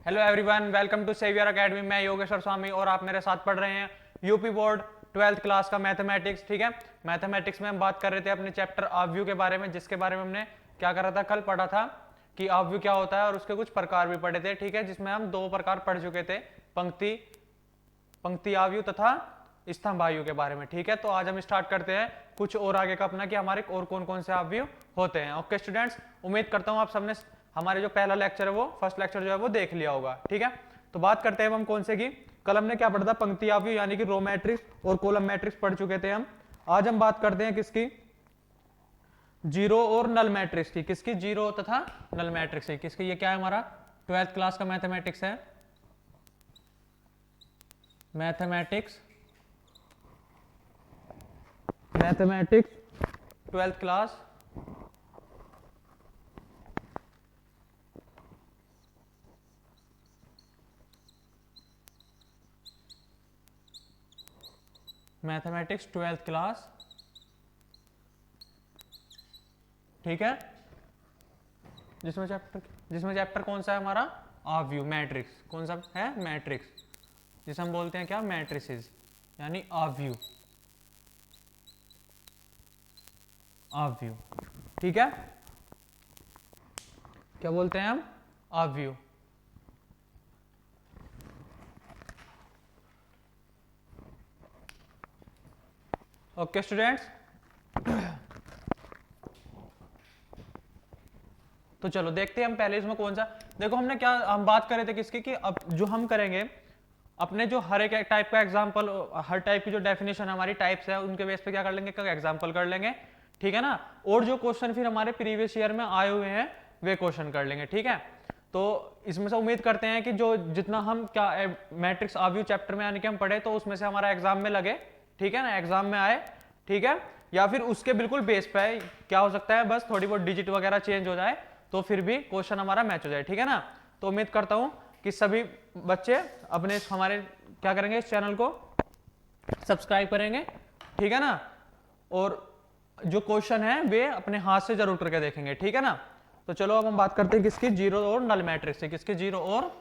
Hello everyone, welcome to saviour academy. मैं योगेश्वर स्वामी और आप मेरे साथ पढ़ रहे हैं यूपी बोर्ड 12th क्लास का मैथमेटिक्स। ठीक है, मैथमेटिक्स में हम बात कर रहे थे अपने चैप्टर ऑब्व्यू के बारे में, जिसके बारे में हमने क्या करा था, कल पढ़ा था कि ऑब्व्यू क्या होता है और उसके कुछ प्रकार भी पढ़े थे। ठीक है, जिसमें हम दो प्रकार पढ़ चुके थे, पंक्ति ऑब्व्यू तथा स्तंभ ऑब्व्यू के बारे में। ठीक है, तो आज हम स्टार्ट करते हैं कुछ और आगे का अपना कि हमारे और कौन कौन से ऑब्व्यू होते हैं। ओके स्टूडेंट्स, उम्मीद करता हूं आप सबने हमारे जो पहला लेक्चर है वो फर्स्ट लेक्चर जो है वो देख लिया होगा। ठीक है, तो बात करते हैं हम कौन से की। कल हमने क्या पढ़ा था, पंक्ति ऑब्व्यू यानी कि रो मैट्रिक्स और कॉलम मैट्रिक्स पढ़ चुके थे हम। आज हम बात करते हैं किसकी, जीरो और नल मैट्रिक्स की। किसकी, जीरो तथा नल मैट्रिक्स की। किसकी, ये क्या है हमारा 12th क्लास का मैथमेटिक्स है, mathematics 12th class mathematics 12th class. ठीक है, जिसमें चैप्टर कौन सा है हमारा, ऑब्व्यू मैट्रिक्स। कौन सा है, मैट्रिक्स, जिसे हम बोलते हैं क्या, मैट्रिसेस यानी ऑब्व्यू। ऑब्व्यू, ठीक है, क्या बोलते हैं हम, ऑब्व्यू। ओके स्टूडेंट्स, तो चलो देखते हैं हम पहले इसमें कौन सा। देखो हमने क्या हम बात कर रहे थे किसकी, कि अब जो हम करेंगे अपने जो हर एक टाइप का एग्जांपल, हर टाइप की जो डेफिनेशन हमारी टाइप्स है उनके बेस पे क्या कर लेंगे, का एग्जांपल कर लेंगे। ठीक है ना, और जो क्वेश्चन फिर हमारे प्रीवियस ईयर में आए हुए हैं वे क्वेश्चन कर लेंगे। ठीक है, तो इसमें से उम्मीद करते हैं कि जो जितना हम क्या मैट्रिक्स ऑब्व्यू चैप्टर में यानी कि हम पढ़े तो उसमें से हमारा एग्जाम में लगे। ठीक है ना, एग्जाम में आए। ठीक है, या फिर उसके बिल्कुल बेस पे है, क्या हो सकता है बस थोड़ी बहुत डिजिट वगैरह चेंज हो जाए तो फिर भी क्वेश्चन हमारा मैच हो जाए। ठीक है ना, तो उम्मीद करता हूं कि सभी बच्चे अपने हमारे क्या करेंगे, इस चैनल को सब्सक्राइब करेंगे। ठीक है ना, और जो क्वेश्चन है वे अपने हाथ से जरूर करके देखेंगे। ठीक है ना, तो चलो अब हम बात करते हैं किसकी, जीरो और नल मैट्रिक्स की। किसकी, जीरो और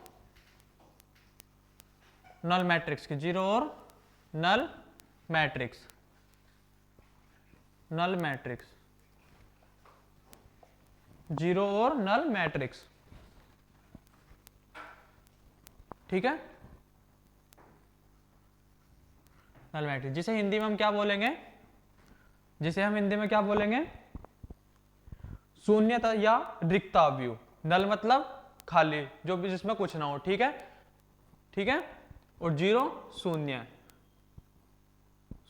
नल मैट्रिक्स की। जीरो और null matrix, null matrix, zero और नल मैट्रिक्स। ठीक है, नल मैट्रिक्स जिसे हिंदी में हम क्या बोलेंगे, जिसे हम हिंदी में क्या बोलेंगे, शून्य या रिक्त ऑब्व्यू। नल मतलब खाली, जो भी जिसमें कुछ ना हो। ठीक है, ठीक है, और जीरो शून्य,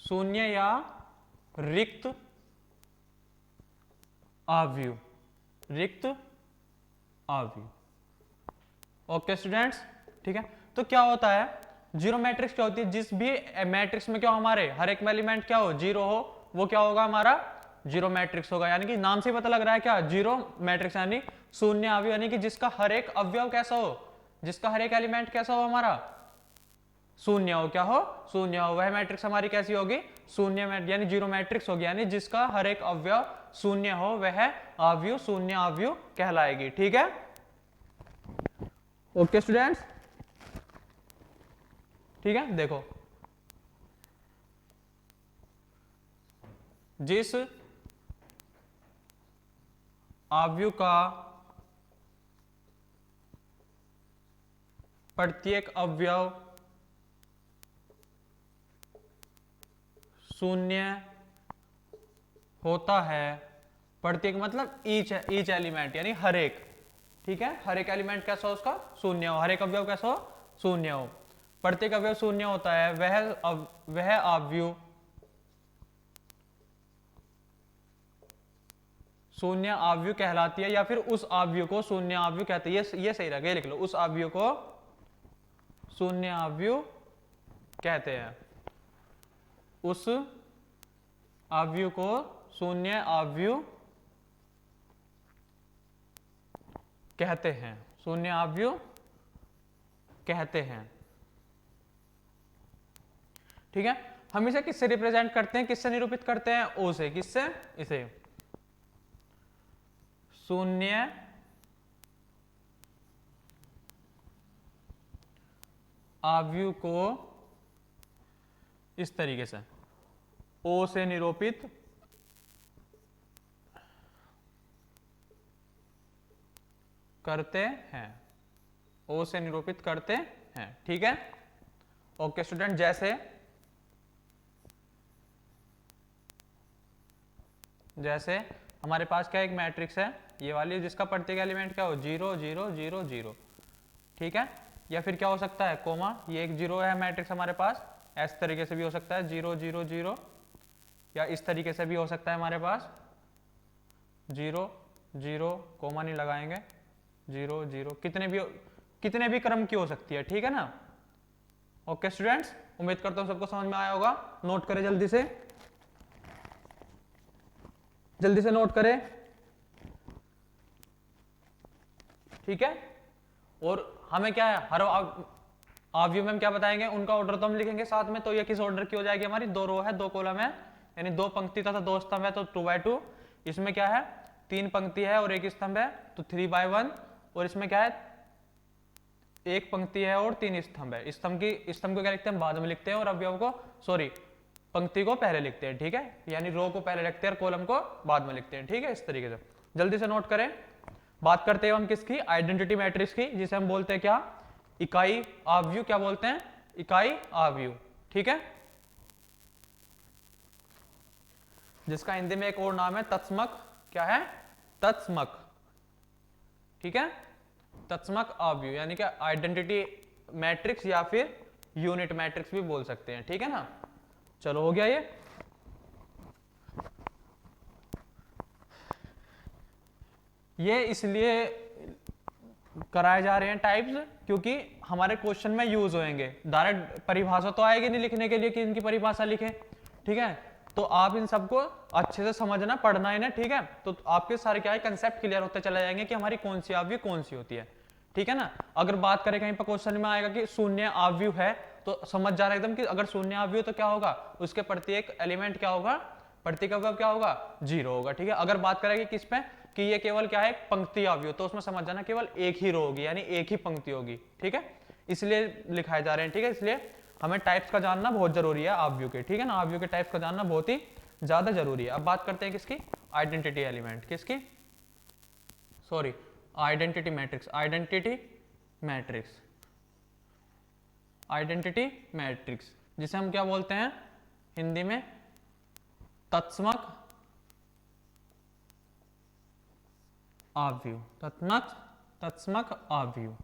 शून्य या रिक्त ऑब्व्यू, रिक्त ऑब्व्यू। ओके स्टूडेंट्स, ठीक है, तो क्या होता है, जीरो मैट्रिक्स क्या होती है, जिस भी मैट्रिक्स में क्या हो, हमारे हर एक में एलिमेंट क्या हो, जीरो हो, वो क्या होगा, हमारा जीरो मैट्रिक्स होगा। यानी कि नाम से पता लग रहा है क्या, जीरो मैट्रिक्स यानी शून्य अवयव, यानी कि जिसका हर एक अवयव कैसा हो, जिसका हर एक एलिमेंट कैसा हो, हमारा शून्य हो। क्या हो, शून्य हो, वह मैट्रिक्स हमारी कैसी होगी, शून्य यानी जीरो मैट्रिक्स होगी। यानी जिसका हर एक अवयव शून्य हो वह अवयव शून्य अवयव कहलाएगी। ठीक है, ओके स्टूडेंट्स, ठीक है, देखो जिस अवयव का प्रत्येक अवयव शून्य होता है, प्रत्येक मतलब ईच एलिमेंट यानी हर एक। ठीक है, हर एक एलिमेंट कैसा हो, उसका शून्य हो, हर एक अवयव कैसा हो, शून्य हो, प्रत्येक अवयव शून्य होता है, वह अवयव शून्य अवयव कहलाती है, या फिर उस अवयव को शून्य अवयव कहते हैं। ये सही रहेगा, लिख लो, उस अवयव को शून्य अवयव कहते हैं, उस अवयव को शून्य अवयव कहते हैं, शून्य अवयव कहते हैं। ठीक है, हम इसे किससे रिप्रेजेंट करते हैं, किससे निरूपित करते हैं, ओ से। किससे, इसे शून्य आव्यूह को इस तरीके से ओ से निरूपित करते हैं, ओ से निरूपित करते हैं। ठीक है, ओके स्टूडेंट। जैसे हमारे पास क्या एक मैट्रिक्स है ये वाली, जिसका प्रत्येक एलिमेंट क्या हो 0 0 0 0। ठीक है, या फिर क्या हो सकता है कोमा, ये एक 0 है मैट्रिक्स हमारे पास, इस तरीके से भी हो सकता है 0 0 0, या इस तरीके से भी हो सकता है हमारे पास 0 0, कोमा नहीं लगाएंगे, 0 0, कितने भी क्रम की हो सकती है। ठीक है ना। ओके स्टूडेंट्स, उम्मीद करता हूं सबको समझ में आया होगा। नोट करें जल्दी से नोट करें। ठीक है, और हमें क्या है हर आव्यूह में हम क्या बताएंगे, उनका ऑर्डर तो हम लिखेंगे साथ में। तो ये किस ऑर्डर की हो जाएगी हमारी, 2 रो है 2 कॉलम है, यानी 2 पंक्ति तथा 2 स्तंभ है तो 2x2। इसमें क्या है 3 पंक्ति है और 1 स्तंभ है तो 3x1। और इसमें क्या है 1 पंक्ति है और 3 स्तंभ है। स्तंभ को क्या लिखते हैं बाद में लिखते हैं, और अवयव को पंक्ति को पहले लिखते हैं। ठीक है, यानी रो को पहले लिखते हैं और कॉलम को बाद में लिखते हैं। ठीक है, इस तरीके से जल्दी से नोट करें। बात करते हैं हम किसकी, आइडेंटिटी मैट्रिक्स की, जिसे हम बोलते हैं क्या, इकाई आव्यूह। क्या बोलते हैं, इकाई आव्यूह। ठीक है, जिसका हिंदी में एक और नाम है तत्समक। क्या है, तत्समक। ठीक है, तत्समक आव्यूह यानी कि आइडेंटिटी मैट्रिक्स या फिर यूनिट मैट्रिक्स भी बोल सकते हैं। ठीक है ना। चलो हो गया ये इसलिए कराए जा रहे हैं टाइप्स, क्योंकि हमारे क्वेश्चन में यूज होंगे। डायरेक्ट परिभाषा तो आएगी नहीं लिखने के लिए कि इनकी परिभाषा लिखें। ठीक है, तो आप इन सबको अच्छे से समझना, पढ़ना इन्हें। ठीक है, तो आपके सारे क्या है कंसेप्ट क्लियर होते चले जाएंगे कि हमारी कौन सी आव्यूह कौन सी होती है। ठीक है ना। अगर बात करें कहीं पर क्वेश्चन में आएगा कि शून्य आव्यूह है, तो समझ जा रहा है एकदम कि अगर शून्य आव्यूह तो क्या होगा, उसके प्रत्येक एलिमेंट क्या होगा, प्रत्येक अवयव क्या होगा 0 होगा। ठीक है, अगर बात करेंगे किस पे कि ये केवल क्या है पंक्ति आव्यूह, तो उसमें समझ जाना केवल एक ही रो होगी, यानी एक ही पंक्ति होगी। ठीक है, इसलिए लिखाए जा रहे हैं। ठीक है, इसलिए हमें टाइप्स का जानना बहुत जरूरी है आव्यूह के। ठीक है ना, आव्यूह के टाइप्स का जानना बहुत ही ज्यादा जरूरी है। अब बात करते हैं किसकी, आइडेंटिटी एलिमेंट, किसकी, sorry identity matrix. Identity matrix जिसे हम क्या बोलते हैं हिंदी में, तत्समक आव्यूह। तत्समक आव्यूह।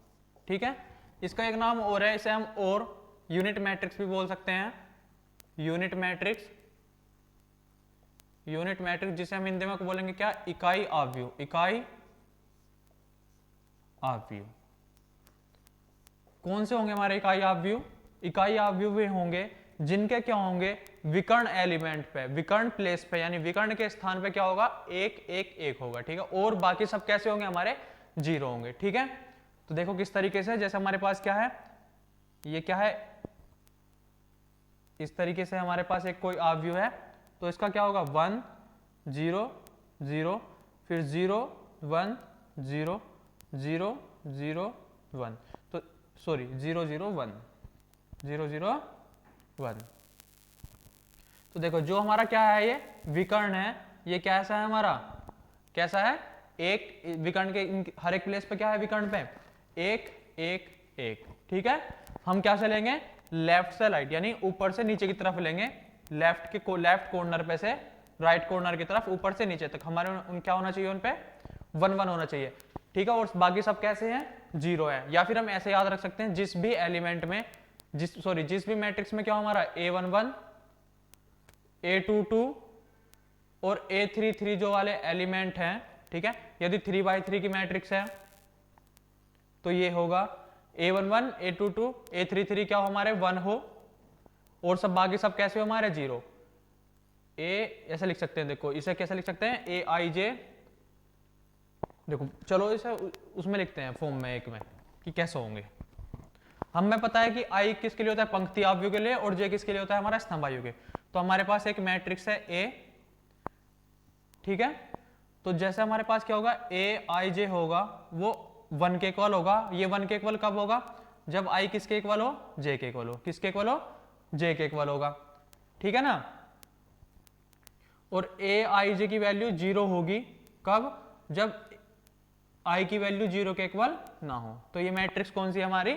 ठीक है, इसका एक नाम और है, इसे हम और यूनिट मैट्रिक्स भी बोल सकते हैं। यूनिट मैट्रिक्स जिसे हम हिंदी में बोलेंगे क्या, इकाई आव्यूह। इकाई आव्यूह कौन से होंगे हमारे इकाई आव्यूह, इकाई आव्यूह वे होंगे जिनके क्या होंगे विकर्ण एलिमेंट पे, विकर्ण प्लेस पे, यानी विकर्ण के स्थान पे क्या होगा 1 1 1 होगा। ठीक है, और बाकी सब कैसे होंगे हमारे 0 होंगे। ठीक है, तो देखो किस तरीके से, जैसे हमारे पास क्या है, ये क्या है, इस तरीके से हमारे पास एक कोई आव्यूह है, तो इसका क्या होगा 1 0 0, फिर 0 1 0 0 0 1, तो सॉरी 0 0 1 0 0 1। तो देखो जो हमारा क्या है ये विकर्ण है, ये कैसा है हमारा, कैसा है, एक विकर्ण के हर एक प्लेस पे क्या है विकर्ण पे 1 1 1। ठीक है, हम क्या से लेंगे लेफ्ट से राइट, यानी ऊपर से नीचे की तरफ लेंगे, लेफ्ट कॉर्नर पे से राइट कॉर्नर की तरफ ऊपर से नीचे तक हमारे क्या होना चाहिए, उन पे 1 1 होना चाहिए। ठीक है, और बाकी सब कैसे हैं 0 है। या फिर हम ऐसे याद रख सकते हैं जिस भी एलिमेंट में जिस भी मैट्रिक्स में क्या हो हमारा A11 A22 और A33 जो वाले एलिमेंट हैं। ठीक है, यदि 3x3 की मैट्रिक्स है तो ये होगा A11 A22 A33 क्या हो हमारे 1 हो, और सब बाकी सब कैसे हो हमारे 0। ऐसे लिख सकते हैं, देखो इसे कैसे लिख सकते हैं AIJ, देखो चलो इसे उसमें लिखते हैं फॉर्म में एक में कि कैसे होंगे। हमें पता है कि I किसके लिए होता है पंक्ति आव्यूह के लिए, और J किसके लिए होता है हमारा स्तंभ आव्यूह के। तो हमारे पास एक मैट्रिक्स है A। ठीक है, तो जैसे हमारे पास क्या होगा AIJ होगा वो 1 के इक्वल होगा। ये 1 के इक्वल कब होगा, जब आई किसके इक्वल हो, जे के इक्वल हो। किसके इक्वल हो, जे के इक्वल होगा, ठीक है ना। और ए आई जे की वैल्यू 0 होगी कब, जब आई की वैल्यू 0 के इक्वल ना हो। तो ये मैट्रिक्स कौन सी हमारी,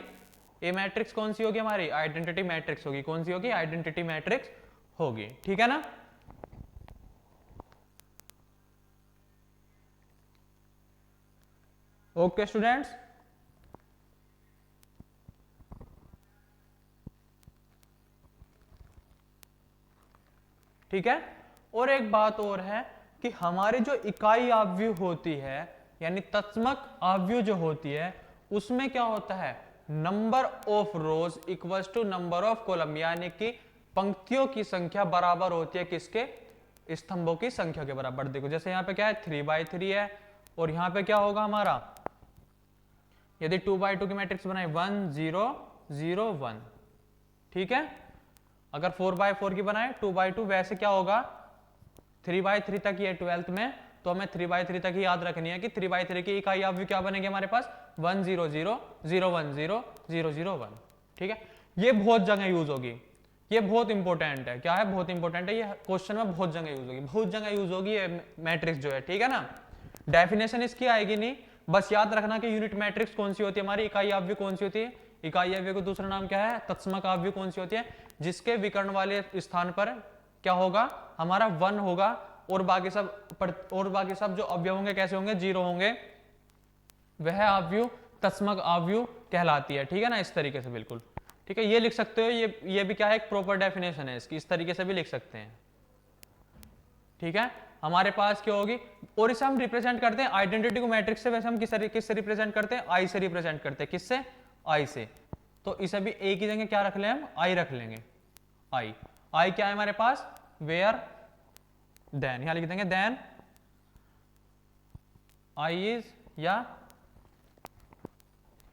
ये मैट्रिक्स कौन सी होगी हमारी, आइडेंटिटी मैट्रिक्स होगी। कौन सी होगी, आइडेंटिटी मैट्रिक्स होगी, ठीक है ना। ओके स्टूडेंट्स, ठीक है। और एक बात और है कि हमारे जो इकाई आव्यूह होती है, यानी तत्समक आव्यूह जो होती है, उसमें क्या होता है, number of rows equals to number of column, यानी कि पंक्तियों की संख्या बराबर होती है किसके, स्तंभों की संख्या के बराबर। देखो जैसे यहाँ पे क्या है 3/3 है, और यहाँ पे क्या होगा हमारा, यदि 2/2 की मैट्रिक्स बनाए 1 0 0 1, ठीक है। अगर 4/4 की बनाए 2/2, वैसे क्या होगा 3/3 तक ये 12th में, तो हमें 3/3 तक ही याद रखनी है कि 3/3 की इकाई आव्यूह क्या बनेगी हमारे पास, 1 0 0 0 1 0 0 0 1, ठीक है। ये बहुत जगह यूज होगी, ये बहुत इंपॉर्टेंट है। क्या है, बहुत इंपॉर्टेंट है, ये क्वेश्चन में बहुत जगह यूज होगी, बहुत जगह यूज होगी ये मैट्रिक्स जो है, ठीक है ना। डेफिनेशन इसकी आएगी नहीं, बस याद रखना कि यूनिट मैट्रिक्स कौन सी होती है हमारी, इकाई आव्यूह कौन सी होती है, इकाई आव्यूह का दूसरा नाम क्या है, तत्समक आव्यूह कौन सी होती है, जिसके विकर्ण वाले स्थान पर क्या होगा हमारा 1 होगा, और बाकी सब जो अवयव होंगे कैसे होंगे, 0 होंगे, वह आव्यूह तत्समक आव्यूह कहलाती है, ठीक है ना। इस तरीके से बिल्कुल ठीक है, ये लिख सकते हो, ये भी क्या है, एक प्रॉपर डेफिनेशन है इसकी, इस तरीके से भी लिख सकते हैं, ठीक है। हमारे पास क्या होगी, और इसे हम रिप्रेजेंट करते हैं आइडेंटिटी को मैट्रिक्स से, वैसे हम किससे रिप्रेजेंट करते हैं, आई से रिप्रेजेंट करते हैं, किससे, आई से। तो इसे भी एक ही जगह क्या रख लें हम, आई रख लेंगे। आई क्या है हमारे पास, वेयर देन, यहां लिख देंगे देन आई इज, या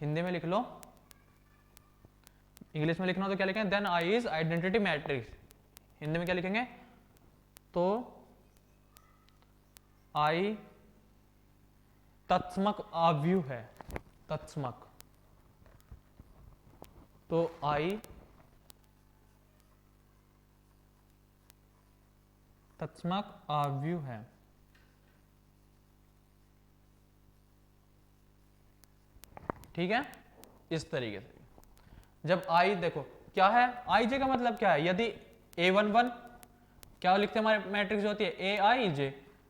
हिंदी में लिख लो, इंग्लिश में लिखना तो क्या लिखेंगे, then I is identity matrix. Hindi में क्या लिखेंगे, तो आई तत्समक आव्यूह है, तत्समक, तो आई तत्समक आव्यूह है, ठीक है। इस तरीके से जब आई, देखो क्या है, आई जे का मतलब क्या है, यदि A11 क्या लिखते हैं हमारे मैट्रिक्स जो होती है, ए आई जे,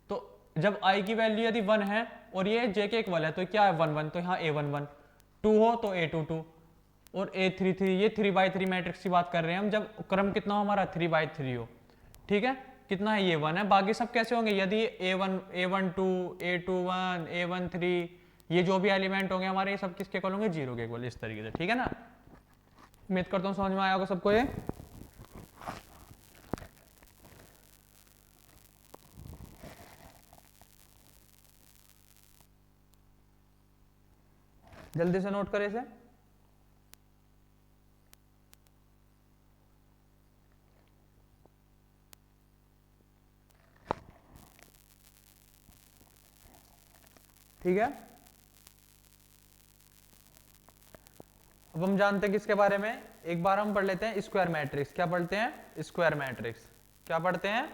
तो जब आई की वैल्यू यदि 1 है और ये जे के इक्वल है, तो क्या है 1 1, तो यहाँ A11, 2 हो तो A22, और A33, ये 3/3 मैट्रिक्स की बात कर रहे हैं हम, जब क्रम कितना हो हमारा 3/3 हो, ठीक है। कितना है, ये 1 है, बाकी सब कैसे होंगे, यदि A1 A12 A21 A13, ये जो भी एलिमेंट होंगे हमारे, ये सब किसके इक्वल होंगे, 0 के इक्वल, इस तरीके से, ठीक है ना। उम्मीद करता हूँ समझ में आया होगा सबको ये। जल्दी से नोट करें इसे। ठीक है, अब हम जानते हैं किसके बारे में, एक बार हम पढ़ लेते हैं स्क्वायर मैट्रिक्स। क्या पढ़ते हैं, स्क्वायर मैट्रिक्स। क्या पढ़ते हैं,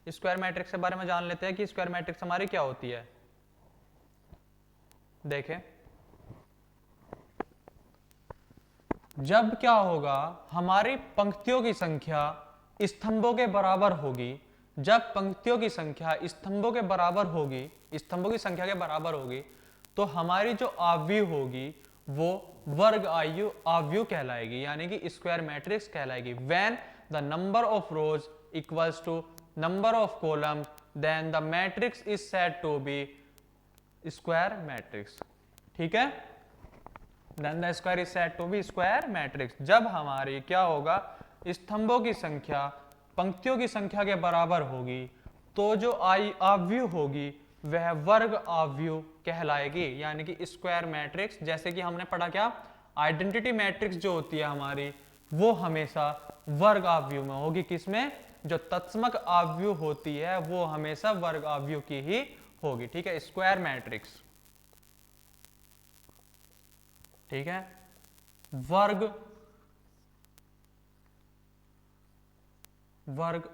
स्क्वायर मैट्रिक्स के बारे में जान लेते हैं कि स्क्वायर मैट्रिक्स हमारी क्या होती है। देखें, जब क्या होगा, हमारी पंक्तियों की संख्या स्तंभों के बराबर होगी, जब पंक्तियों की संख्या स्तंभों के बराबर होगी, स्तंभों की संख्या के बराबर होगी, तो हमारी जो आव्यूह होगी वो वर्ग आव्यूह कहलाएगी, यानी कि स्क्वायर मैट्रिक्स कहलाएगी। When the number of rows equals to number of column, then the matrix is said to be square matrix, ठीक है। Then the square is said to be square matrix. जब हमारी क्या होगा, स्तंभों की संख्या पंक्तियों की संख्या के बराबर होगी, तो जो आव्यूह होगी वह वर्ग आव्यूह कहलाएगी, यानी कि स्क्वायर मैट्रिक्स। जैसे कि हमने पढ़ा क्या, आइडेंटिटी मैट्रिक्स जो होती है हमारी, वो हमेशा वर्ग आव्यूह में होगी। किसमें, जो तत्समक आव्यूह होती है वो हमेशा वर्ग आव्यूह की ही होगी, ठीक है, स्क्वायर मैट्रिक्स, ठीक है। वर्ग वर्ग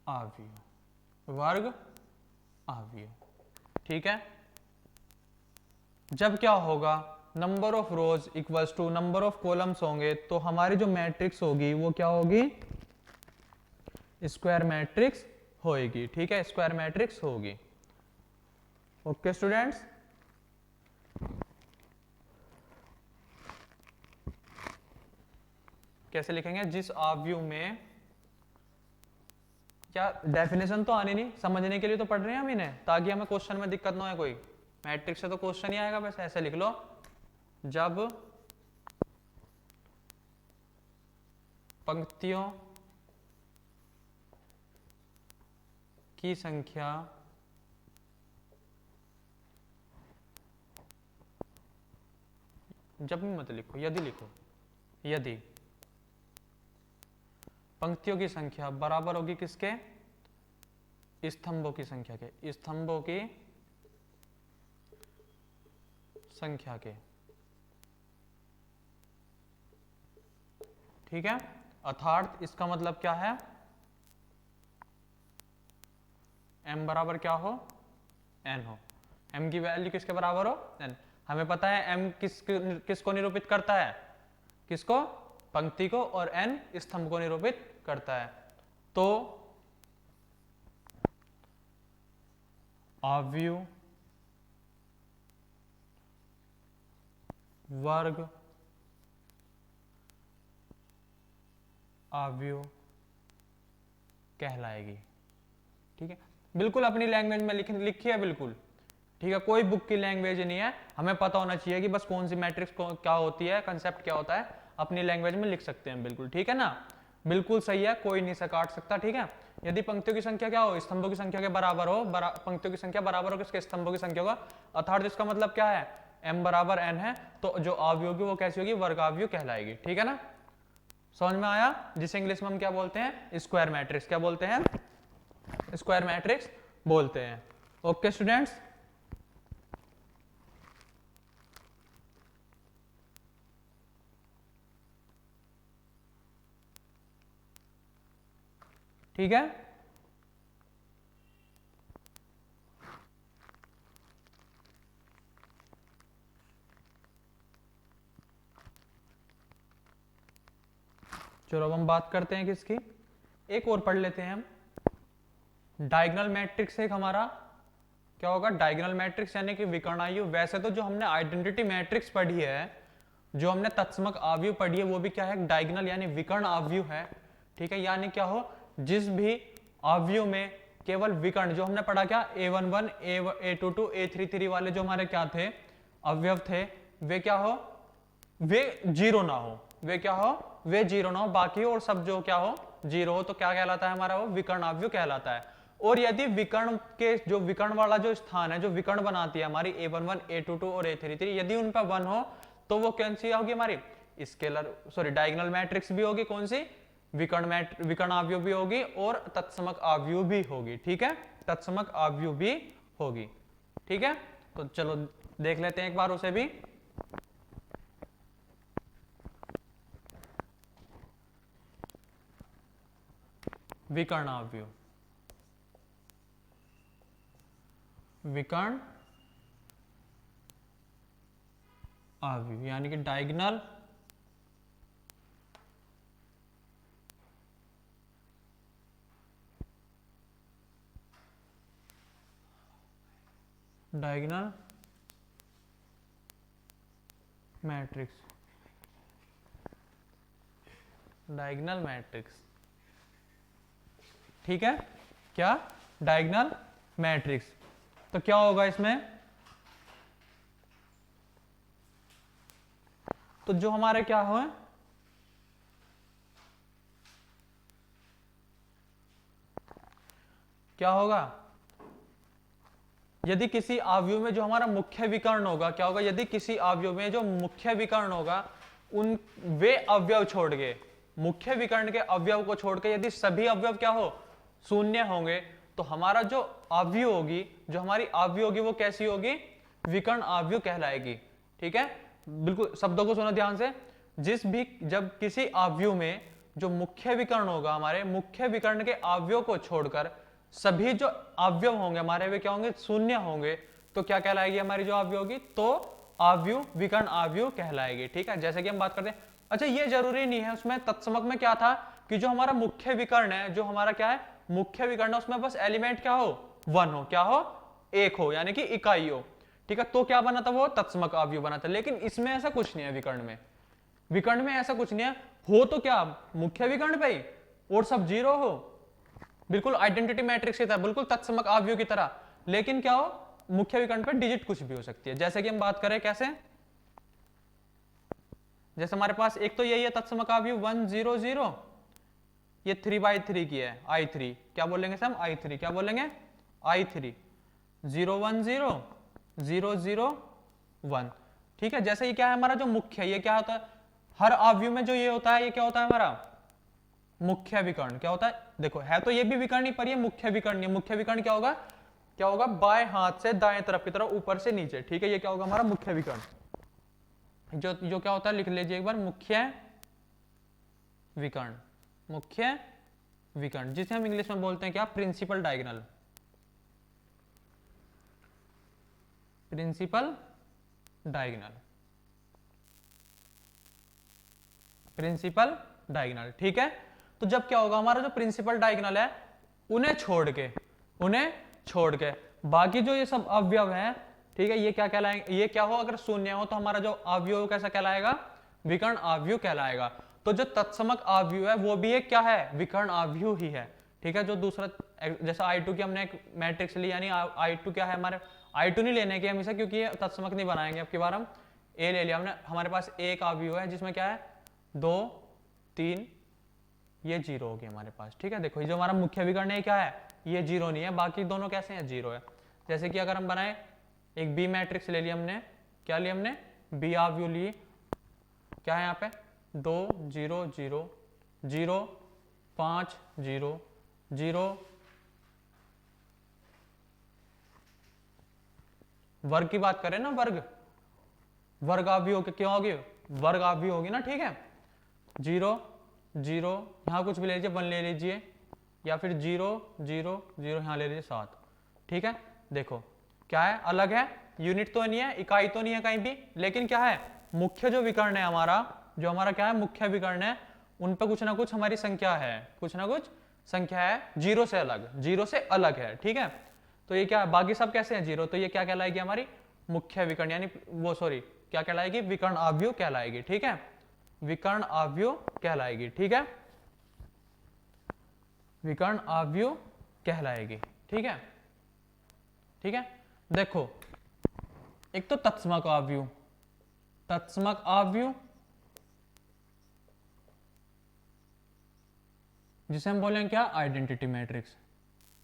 आव्यूह, वर्ग आव्यूह। ठीक है, जब क्या होगा, number of rows equals to number of columns होंगे, तो हमारी जो मैट्रिक्स होगी वो क्या होगी, स्क्वायर मैट्रिक्स होगी। ठीक है, स्क्वायर मैट्रिक्स होगी। ओके स्टूडेंट्स, कैसे लिखेंगे, जिस आव्यूह में, क्या डेफिनेशन तो आनी नहीं, समझने के लिए तो पढ़ रहे हैं हम इन्हें, ताकि हमें क्वेश्चन में दिक्कत ना हो कोई। मैट्रिक्स से तो क्वेश्चन ही आएगा, बस ऐसे लिख लो, जब पंक्तियों की संख्या जब भी मत लिखो, यदि लिखो, यदि पंक्तियों की संख्या बराबर होगी किसके, स्तंभों की संख्या के, स्तंभों की संख्या के। ठीक है, अर्थात इसका मतलब क्या है, m बराबर क्या हो, n हो। m की वैल्यू किसके बराबर हो, n। हमें पता है m किसको निरूपित करता है, किसको, पंक्ति को, और n स्तंभ को निरूपित करता है। तो आव्यूह वर्ग आव्यूह कहलाएगी। ठीक है, बिल्कुल अपनी लैंग्वेज में लिखी है बिल्कुल। ठीक है, कोई बुक की लैंग्वेज नहीं है, हमें पता होना चाहिए कि बस कौन सी मैट्रिक्स क्या होती है, कंसेप्ट क्या होता है, अपनी लैंग्वेज में लिख सकते हैं बिल्कुल। ठीक है ना, बिल्कुल सही है, कोई नहीं से काट सकता। ठीक है, यदि पंक्तियों की संख्या क्या हो, स्तंभों की संख्या के बराबर हो, पंक्तियों की संख्या बराबर हो किसके, स्तंभों की संख्या का, अर्थात इसका मतलब क्या है, m बराबर n है, तो जो आव्यूह होगी वो कैसी होगी, वर्ग आव्यूह कहलाएगी। ठीक है ना, समझ में आया, जिसे इंग्लिश में हम क्या बोलते हैं, स्क्वायर मैट्रिक्स, क्या बोलते हैं, स्क्वायर मैट्रिक्स बोलते हैं। ओके स्टूडेंट्स, ठीक है, चलो अब हम बात करते हैं किसकी, एक और पढ़ लेते हैं हम, डायगोनल मैट्रिक्स। एक हमारा क्या होगा, डायगोनल मैट्रिक्स यानी कि विकर्ण आव्यूह। वैसे तो जो हमने आइडेंटिटी मैट्रिक्स पढ़ी है, जो हमने तत्समक आव्यूह पढ़ी है, वो भी क्या है, डायगोनल यानी विकर्ण आव्यूह है। ठीक है, यानी क्या हो, जिस भी आव्यूह में केवल विकर्ण, जो हमने पढ़ा क्या, a11 a22 a33 वाले जो हमारे क्या थे, अवयव थे, वे क्या हो, वे जीरो ना हो, वे क्या हो, वे जीरो ना हो, बाकी और सब जो क्या हो, जीरो हो, तो क्या कहलाता है हमारा, वो विकर्ण आव्यूह कहलाता है। और यदि विकर्ण के जो विकर्ण वाला जो स्थान है, जो विकर्ण बनाती है हमारी a11 a22 और a33, यदि उन पर 1 हो, तो वो कौन सी होगी हमारी, स्केलर डायगोनल मैट्रिक्स भी होगी, कौन सी, विकर्ण आव्यूह भी होगी, और तत्समक आव्यूह भी होगी। ठीक है, तत्समक आव्यूह भी होगी। ठीक है, तो चलो देख लेते हैं एक बार उसे भी। विकर्ण आव्यूह, विकर्ण आव्यूह यानी कि डायगोनल मैट्रिक्स, डायगोनल मैट्रिक्स। ठीक है, क्या, डायगोनल मैट्रिक्स। तो क्या होगा इसमें, तो जो हमारे क्या हो, क्या होगा, यदि किसी आव्यूह में जो हमारा मुख्य विकर्ण होगा, क्या होगा, यदि किसी आव्यूह में जो मुख्य विकर्ण होगा, उन वे अवयव छोड़ के, मुख्य विकर्ण के अवयव को छोड़ के यदि सभी अवयव क्या हो, शून्य होंगे, तो हमारा जो आव्यूह होगी, जो हमारी आव्यूह होगी, वो कैसी होगी, विकर्ण आव्यूह कहलाएगी। ठीक है, बिल्कुल शब्दों को सुनो ध्यान से, जब किसी अवयव में जो मुख्य विकर्ण होगा, हमारे मुख्य विकर्ण के अवयव को छोड़कर सभी जो अवयव होंगे हमारे वे क्या होंगे, शून्य होंगे, तो क्या कहलाएगी हमारी जो अवयव होगी, तो अवयव विकर्ण अवयव कहलाएगी। ठीक है, जैसे कि हम बात करते हैं, अच्छा ये जरूरी नहीं है, उसमें तत्समक में क्या था कि जो हमारा मुख्य विकर्ण है, जो हमारा क्या है मुख्य विकर्ण, उसमें बस एलिमेंट क्या हो, 1 हो, क्या हो, 1 हो, यानी कि इकाई हो। ठीक है, तो क्या बना था, वो तत्समक अवयव बना था। लेकिन इसमें ऐसा कुछ नहीं है, विकर्ण में ऐसा कुछ नहीं है, हो तो क्या मुख्य विकर्ण पे ही और सब 0 हो, बिल्कुल आइडेंटिटी मैट्रिक्स की तरह, बिल्कुल तत्समक अवयव की तरह। लेकिन क्या हो, मुख्य विकर्ण पे डिजिट कुछ भी हो सकती है। जैसे कि हम बात करें कैसे, जैसे हमारे पास एक तो यही है तत्समक अवयव 1 0 0, ये 3/3 की है, I3 क्या बोलेंगे हम, I3 क्या बोलेंगे, I3 0 1 0 0 0 1। ठीक है, जैसे ये क्या है हमारा जो मुख्य है, ये क्या होता है हर अवयव में जो ये होता है, ये क्या होता है हमारा मुख्य विकर्ण। क्या होता है, देखो है तो ये भी विकर्ण ही, पर ये मुख्य विकर्ण, मुख्य विकर्ण क्या होगा, क्या होगा, बाएं हाथ से दाएं तरफ की तरफ, ऊपर से नीचे। ठीक है, ये क्या होगा हमारा मुख्य विकर्ण। जो क्या होता है, लिख लीजिए एक बार, मुख्य विकर्ण, मुख्य विकर्ण, जिसे हम इंग्लिश में बोलते हैं क्या, principal diagonal, principal diagonal, principal diagonal. ठीक है, तो जब क्या होगा हमारा जो प्रिंसिपल डायगोनल है, उन्हें छोड़ के बाकी जो ये सब अवयव है, ठीक है, ये क्या कहलाएंगे, ये क्या हो, अगर शून्य हो तो हमारा जो अवयव कैसा कहलाएगा, विकर्ण अवयव कहलाएगा। तो जो तत्समक अवयव है वो भी एक क्या है, विकर्ण अवयव ही है। ठीक है, जो दूसरा जैसा I2 की हमने एक मैट्रिक्स ली, यानी I2 क्या है हमारे, I2 नहीं लेने की हमेशा, क्योंकि ये तत्समक नहीं बनाएंगे, अब की बार हम A ले लिया हमने। हमारे पास एक अवयव है जिसमें क्या है 2 3, ये 0 होगी हमारे पास। ठीक है, देखो ये जो हमारा मुख्य विकर्ण है क्या है, ये 0 नहीं है, बाकी दोनों कैसे हैं, 0 है। जैसे कि अगर हम बनाए एक बी मैट्रिक्स ले लिया हमने, क्या लिया हमने, बी अवयव लिए, क्या है यहाँ पे 2 0 0 0 5 0 0, वर्ग की बात करें ना, वर्ग अवयव क्यों होगी, वर्ग अवयव होगी ना। ठीक है, 0 0, यहाँ कुछ भी ले लीजिए, 1 ले लीजिए, या फिर 0 0 0 यहाँ ले लीजिए 7। ठीक है, देखो क्या है, अलग है, यूनिट तो नहीं है, इकाई तो नहीं है कहीं भी, लेकिन क्या है मुख्य जो विकर्ण है हमारा, जो हमारा क्या है मुख्य विकर्ण है, उन पर कुछ ना कुछ हमारी संख्या है, कुछ ना कुछ संख्या है, 0 से अलग है। ठीक है, तो ये क्या, बाकी सब कैसे हैं 0, तो ये क्या कहलाएगी हमारी मुख्य विकर्ण, यानी वो सॉरी क्या कहलाएगी, विकर्ण अवयव कहलाएगी। ठीक है, विकर्ण अवयव कहलाएगी। ठीक है, विकर्ण अवयव कहलाएगी। ठीक है, ठीक है, देखो एक तो तत्समक अवयव, तत्समक अवयव जिसे हम बोलेंगे क्या, आइडेंटिटी मैट्रिक्स।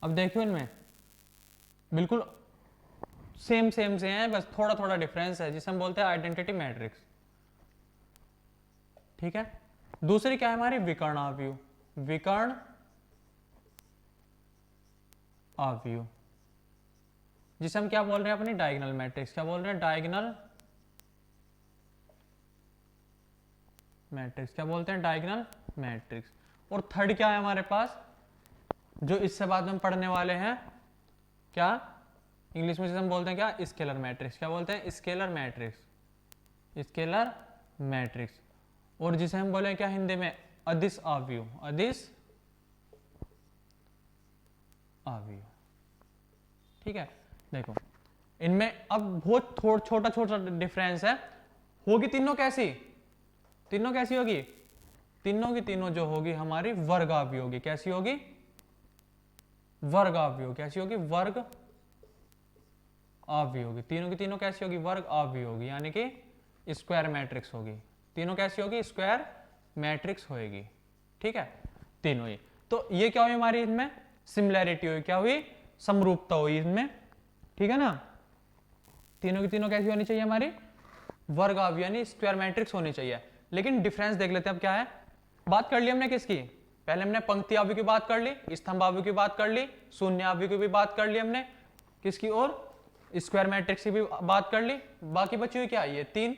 अब देखियो इनमें बिल्कुल सेम से हैं, बस थोड़ा थोड़ा डिफरेंस है, जिसे हम बोलते हैं आइडेंटिटी मैट्रिक्स। ठीक है, दूसरी क्या है हमारी, विकर्ण अवयव, विकर्ण अवयव, जिसे हम क्या बोल रहे हैं अपनी डायगोनल मैट्रिक्स, क्या बोल रहे हैं, डायगोनल मैट्रिक्स, क्या बोलते हैं, डायगोनल मैट्रिक्स। और थर्ड क्या है हमारे पास, जो इससे बाद में पढ़ने वाले हैं, क्या इंग्लिश में जिसे हम बोलते हैं क्या, स्केलर मैट्रिक्स, क्या बोलते हैं, स्केलर मैट्रिक्स, स्केलर मैट्रिक्स। और जिसे हम बोले क्या हिंदी में, अदिश अवयव, अदिश अवयव। ठीक है, देखो इनमें अब बहुत छोटा छोटा डिफरेंस है, होगी तीनों कैसी, तीनों कैसी होगी, तीनों की तीनों जो होगी हमारी वर्ग अवयव होगी, कैसी होगी, वर्ग अवयव, कैसी होगी, वर्ग अवयव होगी, तीनों की तीनों कैसी होगी, वर्ग अवयव होगी, यानी कि स्क्वायर मैट्रिक्स होगी, तीनों कैसी होगी, स्क्वायर मैट्रिक्स होगी। ठीक है, तीनों ही, तो ये क्या हुई हमारी इनमें सिमिलैरिटी हुई, क्या हुई, समरूपता हुई इनमें। ठीक है ना, तीनों की तीनों कैसी होनी चाहिए हमारी, वर्ग अवयव यानी स्क्वायर मैट्रिक्स होनी चाहिए। लेकिन डिफरेंस देख लेते हैं अब क्या है, बात कर ली हमने किसकी, पहले हमने पंक्ति अवयव की बात कर ली, स्तंभ अवयव की बात कर ली, शून्य अवयव की भी बात कर ली हमने, किसकी और स्क्वायर मैट्रिक्स की भी बात कर ली, बाकी बची हुई क्या, ये तीन,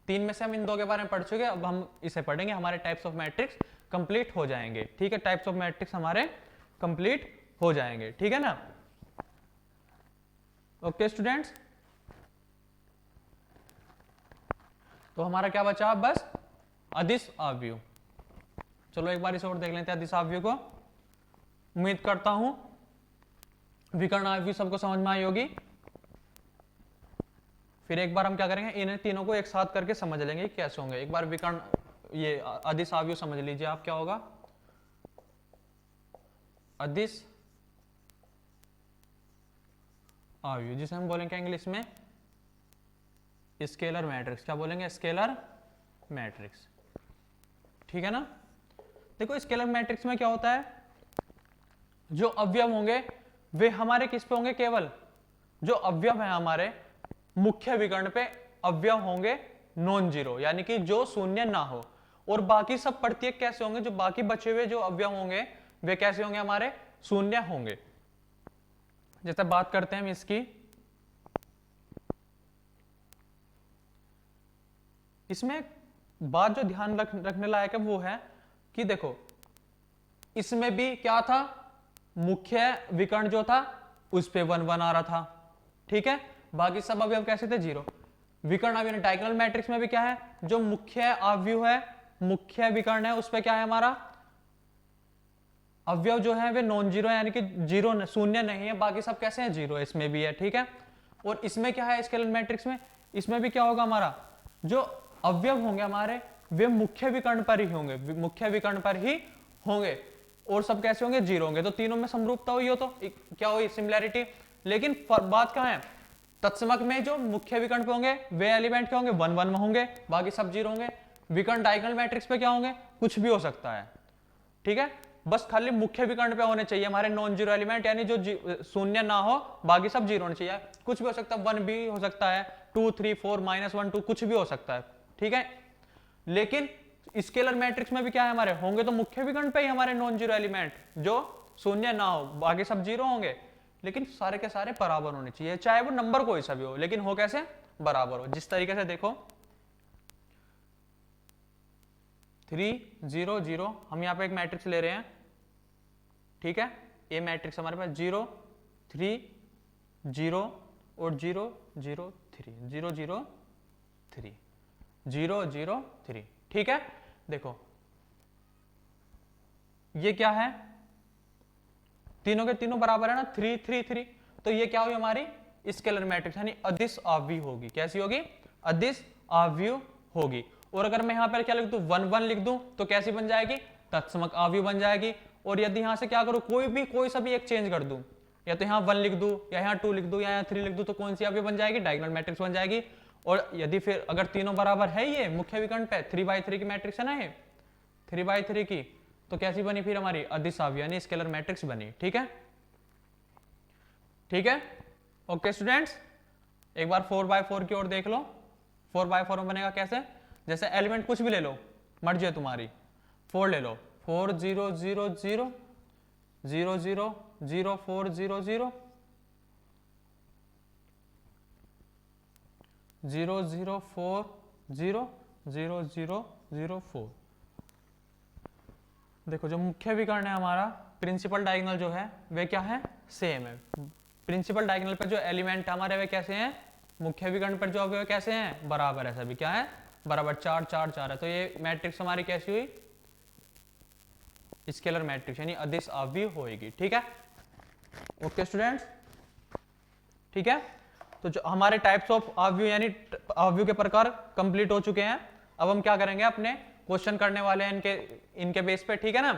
3 में से हम इन 2 के बारे में पढ़ चुके, अब हम इसे पढ़ेंगे, हमारे टाइप्स ऑफ मैट्रिक्स कंप्लीट हो जाएंगे। ठीक है, टाइप्स ऑफ मैट्रिक्स हमारे कंप्लीट हो जाएंगे। ठीक है ना। ओके स्टूडेंट्स, तो हमारा क्या बचा बस अदिश आव्यूह। चलो एक बार इसे और देख लेते हैं अदिश आव्यूह को। उम्मीद करता हूं विकर्ण आव्यूह सबको समझ में आई होगी। फिर एक बार हम क्या करेंगे, इन तीनों को एक साथ करके समझ लेंगे कैसे होंगे। एक बार विकर्ण ये अदिश आव्यूह समझ लीजिए आप, क्या होगा अदिश आव्यूह, जिसे हम बोलेंगे इंग्लिश में स्केलर मैट्रिक्स। क्या बोलेंगे, स्केलर मैट्रिक्स। ठीक है ना। देखो स्केलर मैट्रिक्स में क्या होता है, जो अवयव होंगे वे हमारे किस पे होंगे, केवल जो अवयव है हमारे मुख्य विकर्ण पे अवयव होंगे नॉन जीरो, यानी कि जो शून्य ना हो। और बाकी सब प्रत्येक कैसे होंगे, जो बाकी बचे हुए जो अवयव होंगे वे कैसे होंगे, हमारे शून्य होंगे। जैसे बात करते हैं हम इसकी, इसमें बात जो ध्यान रखने लायक है वो है कि देखो इसमें भी क्या था, मुख्य विकर्ण जो था उस पे 1 1 आ रहा था। ठीक है, बाकी सब अवयव कैसे थे, 0। विकर्ण अवयव डायगोनल मैट्रिक्स में भी क्या है, जो मुख्य अवयव है, मुख्य विकर्ण है, उस पे क्या है हमारा अवयव जो है वे नॉन जीरो है, यानी कि जीरो शून्य नहीं है, बाकी सब कैसे हैं, 0। इसमें भी है। ठीक है, और इसमें क्या है स्केलर मैट्रिक्स में, इसमें भी क्या होगा, हमारा जो अवयव होंगे हमारे वे मुख्य विकर्ण पर ही होंगे, मुख्य विकर्ण पर ही होंगे, और सब कैसे होंगे, 0 होंगे। तो तीनों में समरूपता हुई हो तो क्या हुई, सिमिलैरिटी। लेकिन बात कहां है, तत्समक में जो मुख्य विकर्ण पे होंगे वे एलिमेंट क्या होंगे, 1 1 में होंगे, बाकी सब 0 होंगे। विकर्ण डायगोनल मैट्रिक्स पे क्या होंगे, कुछ भी हो सकता है। ठीक है, बस खाली मुख्य विकर्ण पे होने चाहिए हमारे नॉन जीरो एलिमेंट, यानी जो शून्य ना हो, बाकी सब 0 होने चाहिए। कुछ भी हो सकता है, 1 भी हो सकता है, 2 3 4 -1 2 कुछ भी हो सकता है। ठीक है, लेकिन स्केलर मैट्रिक्स में भी क्या है, हमारे होंगे तो मुख्य विकर्ण पे ही हमारे नॉन जीरो एलिमेंट, जो शून्य ना हो, बाकी सब 0 होंगे, लेकिन सारे के सारे बराबर होने चाहिए, चाहे वो नंबर कोई सा भी हो, लेकिन हो कैसे, बराबर हो। जिस तरीके से देखो 3 0 0, हम यहाँ पे एक मैट्रिक्स ले रहे हैं। ठीक है, ये मैट्रिक्स हमारे पास 0 3 0 और 0 0 3 0 0 3 0 0 3। ठीक है, देखो ये क्या है, तीनों के तीनों बराबर है ना, 3 3 3, तो ये क्या हुई हमारी स्केलर मैट्रिक्स, यानी अदिश आव्यूह होगी। कैसी होगी, अदिश आव्यूह होगी। और अगर मैं यहां पर क्या लिख दूं, 1 1 लिख दूं तो कैसी बन जाएगी, तत्समक आव्यूह बन जाएगी। और यदि यहां से क्या करूं, कोई सा भी एक चेंज कर दूं, या तो यहां 1 लिख दूं, या यहां 2 लिख दूं, या यहां 3 लिख दूं, तो कौन सी आव्यूह बन जाएगी, डायगोनल मैट्रिक्स बन जाएगी। और यदि फिर अगर तीनों बराबर है, ये मुख्य विकर्ण पे 3/3 की मैट्रिक्स है ना, ये 3/3 की, तो कैसी बनी फिर हमारी अदिश आव्यूह, यानी स्केलर मैट्रिक्स बनी। ठीक है, ठीक है, ओके स्टूडेंट्स, एक बार 4/4 की ओर देख लो। 4/4 में बनेगा कैसे, जैसे एलिमेंट कुछ भी ले लो, मर्जी है तुम्हारी, 4 ले लो, 4 0 0 0 0 0 0 4 0 0 0 0 4 0 0 0 0 4। देखो जो मुख्य विकर्ण है हमारा, प्रिंसिपल डायगोनल जो है वे क्या है, सेम है। प्रिंसिपल डायगोनल पर जो एलिमेंट हमारे वे कैसे हैं, मुख्य विकर्ण पर जो अवयव कैसे हैं, बराबर है, सभी क्या है, बराबर, 4 4 4 है। तो ये मैट्रिक्स हमारी कैसी हुई, स्केलर मैट्रिक्स, यानी अदिश आव्यूह होएगी। ठीक है, ओके स्टूडेंट्स, ठीक है। तो जो हमारे टाइप्स ऑफ आव्यूह यानी आव्यूह के प्रकार कंप्लीट हो चुके हैं। अब हम क्या करेंगे, अपने क्वेश्चन करने वाले हैं इनके बेस पे। ठीक है ना,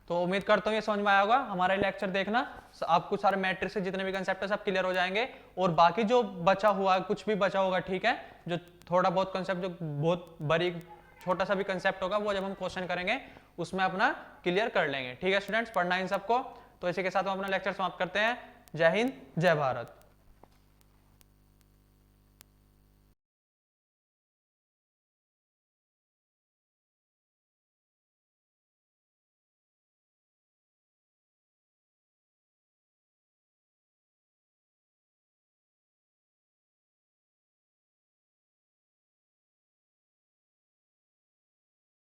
तो उम्मीद करता हूँ ये समझ में आया होगा। हमारा लेक्चर देखना, आपको सारे मैट्रिक्स से जितने भी कंसेप्ट है सब क्लियर हो जाएंगे। और बाकी जो बचा हुआ कुछ भी बचा होगा, ठीक है, जो थोड़ा बहुत कंसेप्ट, जो बहुत बारीक छोटा सा भी कंसेप्ट होगा, वो जब हम क्वेश्चन करेंगे उसमें अपना क्लियर कर लेंगे। ठीक है स्टूडेंट्स, पढ़ना इन सबको। तो इसी के साथ हम अपना लेक्चर समाप्त करते हैं। जय हिंद, जय भारत।